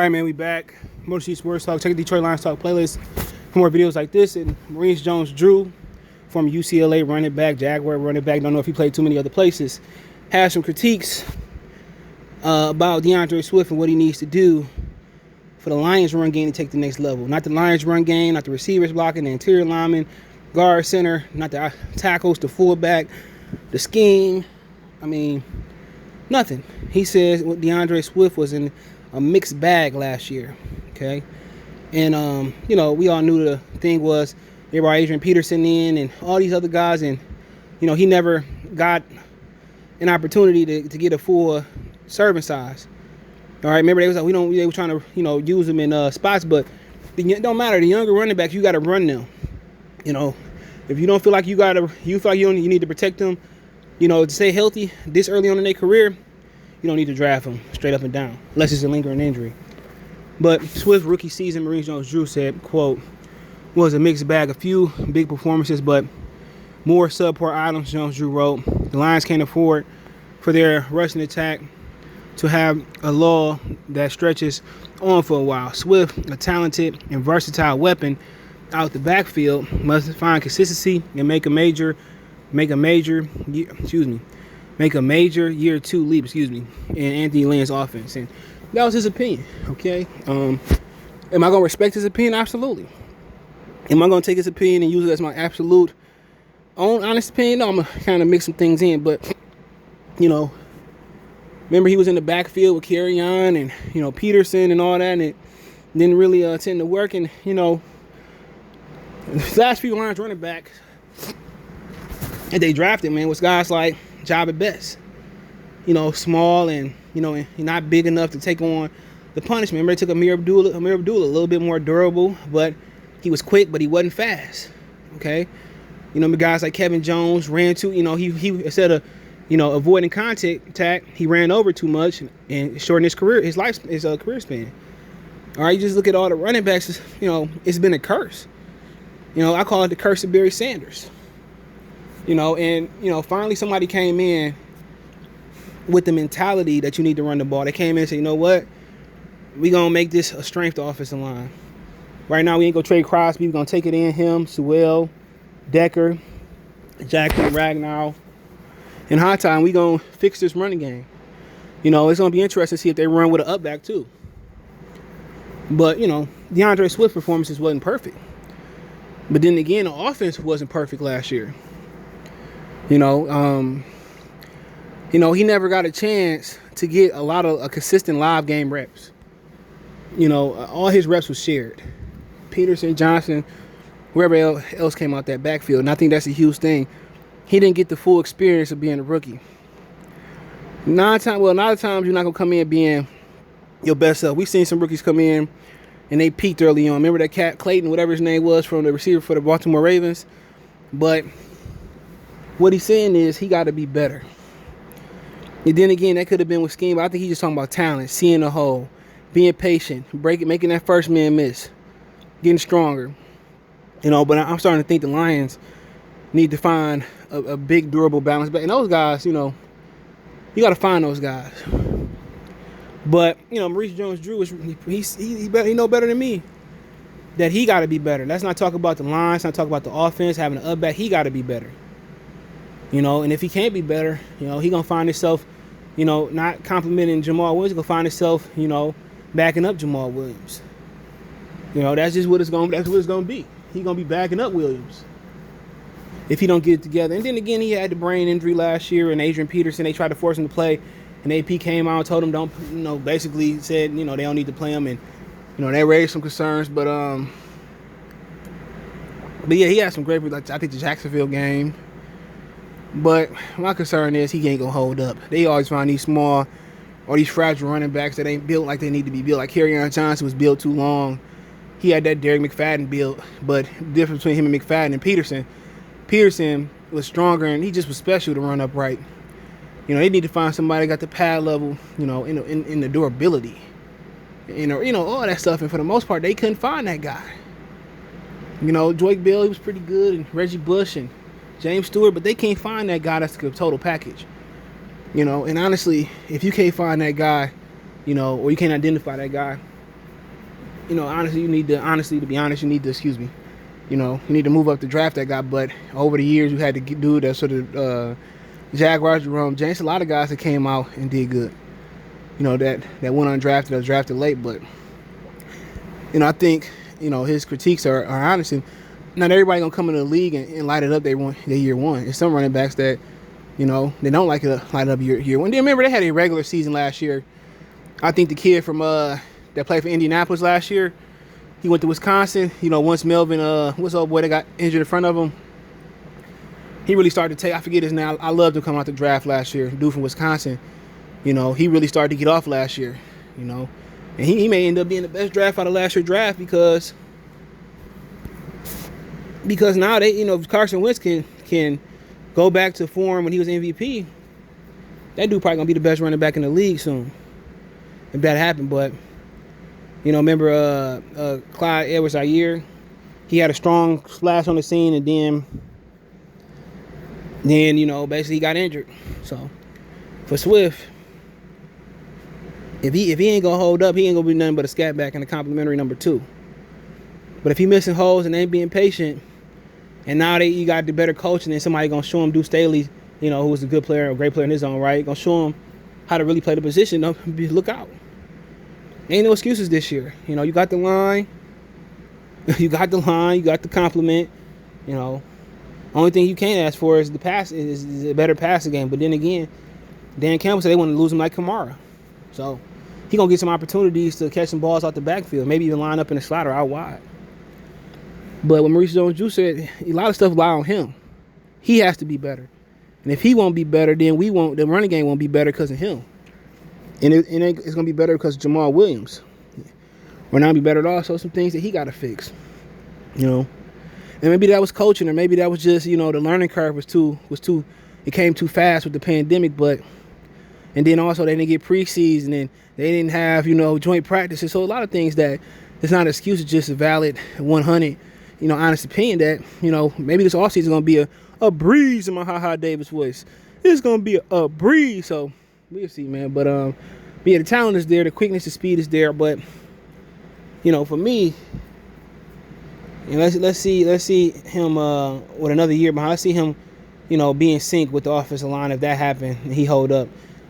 right, man, we back. Motor Sports Talk. Check the Detroit Lions Talk playlist for more videos like this. And Maurice Jones-Drew, former UCLA running back, Jaguar running back, don't know if he played too many other places, has some critiques about DeAndre Swift and what he needs to do for the Lions run game to take the next level. Not the Lions run game, not the receivers blocking, the interior linemen, guard, center, not the tackles, the fullback, the scheme. I mean, nothing. He says DeAndre Swift was in a mixed bag last year, okay? And, we all knew the thing was they brought Adrian Peterson in and all these other guys, and, he never got an opportunity to get a full serving size. All right, remember they were trying to, use them in spots, but it don't matter. The younger running backs, you got to run them. If you don't feel like you need to protect them, to stay healthy this early on in their career, you don't need to draft them straight up and down, unless it's a lingering injury. But Swift's rookie season, Maurice Jones-Drew said, quote, was a mixed bag. A few big performances, but more subpar items, Jones-Drew wrote. The Lions can't afford for their rushing attack to have a lull that stretches on for a while. Swift, a talented and versatile weapon out the backfield, must find consistency and make a major year two leap, in Anthony Lynn's offense. And that was his opinion, okay? Am I going to respect his opinion? Absolutely. Am I going to take his opinion and use it as my absolute own honest opinion? No, I'm going to kind of mix some things in. But, remember he was in the backfield with Kerryon and, Peterson and all that, and it didn't really tend to work. And, the last few Lions running backs that they drafted, man, was guys like Jabba Best, small and, not big enough to take on the punishment. Remember, they took Amir Abdullah, a little bit more durable, but he was quick, but he wasn't fast, okay? The guys like Kevin Jones ran too, he instead of, avoiding contact, he ran over too much and shortened his career span. All right, you just look at all the running backs, it's been a curse. I call it the curse of Barry Sanders. Finally somebody came in with the mentality that you need to run the ball. They came in and said, you know what? We're going to make this a strength offensive line. Right now, we ain't going to trade Crosby. We're going to take it in him, Sewell, Decker, Jackson, Ragnow. In high time, we're going to fix this running game. It's going to be interesting to see if they run with an up back, too. But, DeAndre Swift performances wasn't perfect. But then again, the offense wasn't perfect last year. He never got a chance to get a lot of consistent live game reps. All his reps was shared. Peterson, Johnson, whoever else came out that backfield. And I think that's a huge thing. He didn't get the full experience of being a rookie. A lot of times you're not going to come in being your best self. We've seen some rookies come in and they peaked early on. Remember that cat Clayton, whatever his name was, from the receiver for the Baltimore Ravens? But what he's saying is he got to be better. And then again, that could have been with scheme, but I think he's just talking about talent, seeing the hole, being patient, making that first man miss, getting stronger. But I'm starting to think the Lions need to find a big, durable balance back. And those guys, you got to find those guys. But, Maurice Jones-Drew, he know better than me that he got to be better. Let's not talk about the lines, not talk about the offense, having an up back. He got to be better. And if he can't be better, he going to find himself, not complimenting Jamal Williams. He's going to find himself, backing up Jamal Williams. That's just what it's going to be. He's going to be backing up Williams if he don't get it together. And then again, he had the brain injury last year, and Adrian Peterson, they tried to force him to play, and AP came out and told him basically said, they don't need to play him, and, they raised some concerns, but yeah, he had some great, I think the Jacksonville game. But my concern is he ain't going to hold up. They always find these small or these fragile running backs that ain't built like they need to be built. Like Kerryon Johnson was built too long. He had that Derek McFadden build. But the difference between him and McFadden and Peterson was stronger, and he just was special to run upright. They need to find somebody that got the pad level, in the durability. All that stuff. And for the most part, they couldn't find that guy. Joyke Bell, he was pretty good, and Reggie Bush and James Stewart, but they can't find that guy that's the total package. And honestly, if you can't find that guy, or you can't identify that guy, honestly, to be honest, you need to, you need to move up the draft that guy. But over the years, you had to do that sort of Jaguars, Jerome James, a lot of guys that came out and did good. That went undrafted or drafted late. But, I think, his critiques are honest. And not everybody going to come into the league and light it up their year one. There's some running backs that, they don't like it light up year one. Remember, they had a regular season last year. I think the kid from that played for Indianapolis last year, he went to Wisconsin. Once Melvin, what's the old boy that got injured in front of him? He really started to take, I forget his name. I loved him coming out the draft last year. Dude from Wisconsin. He really started to get off last year. And he may end up being the best draft out of last year's draft because now they, if Carson Wentz can go back to form when he was MVP, that dude probably gonna be the best running back in the league soon. If that happened, but remember Clyde Edwards-Helaire? He had a strong splash on the scene, and then basically he got injured. So for Swift, if he ain't gonna hold up, he ain't gonna be nothing but a scat back and a complimentary number 2. But if he missing holes and ain't being patient, and now you got the better coach, and then somebody gonna show him, Deuce Staley, who was a good player, a great player in his own right, gonna show him how to really play the position. Look out. Ain't no excuses this year. You got the line. You got the compliment. Only thing you can't ask for is the pass is a better passing game. But then again, Dan Campbell said they want to lose him like Kamara. So he gonna get some opportunities to catch some balls out the backfield, maybe even line up in the slot or out wide. But what Maurice Jones-Drew said, a lot of stuff lie on him. He has to be better. And if he won't be better, then the running game won't be better because of him. And it's going to be better because of Jamal Williams. Or not be better at all. So some things that he got to fix. And maybe that was coaching, or maybe that was just, the learning curve was too, it came too fast with the pandemic. And then also they didn't get preseason, and they didn't have, joint practices. So a lot of things that it's not an excuse, it's just a valid 100, honest opinion that, maybe this offseason is going to be a breeze in my Ha Davis voice. It's going to be a breeze. So we'll see, man. But yeah, the talent is there, the quickness, the speed is there. But for me, let's see him with another year behind. Let's see him, be in sync with the offensive line. If that happened, and he hold up,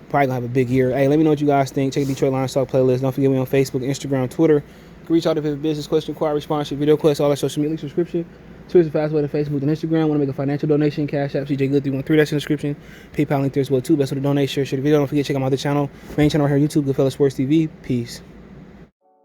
probably gonna have a big year. Hey, let me know what you guys think. Check the Detroit Lions Talk playlist. Don't forget me on Facebook, Instagram, Twitter. You can reach out if you have a business question, inquiry, sponsorship, video quest, all that social media subscription. Twitter's the fastest way to Facebook and Instagram. Want to make a financial donation? Cash App, CJ Good 313. That's in the description. PayPal link there as well too. Best way to donate. Share the video. Don't forget to check out my other channel, main channel right here, YouTube, Goodfellas Sports TV. Peace.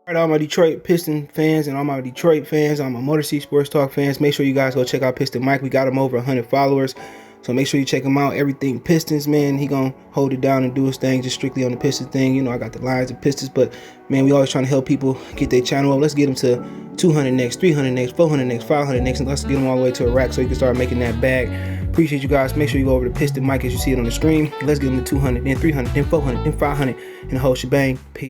All right, all my Detroit Piston fans and all my Detroit fans, all my Motor City Sports Talk fans, make sure you guys go check out Piston Mike. We got him over 100 followers. So make sure you check him out. Everything Pistons, man. He gonna hold it down and do his thing, just strictly on the Pistons thing. I got the Lions and Pistons, but man, we always trying to help people get their channel up. Let's get them to 200 next, 300 next, 400 next, 500 next, and let's get them all the way to a rack so you can start making that bag. Appreciate you guys. Make sure you go over to Piston Mike as you see it on the screen. Let's get them to 200, then 300, then 400, then 500, and the whole shebang. Peace.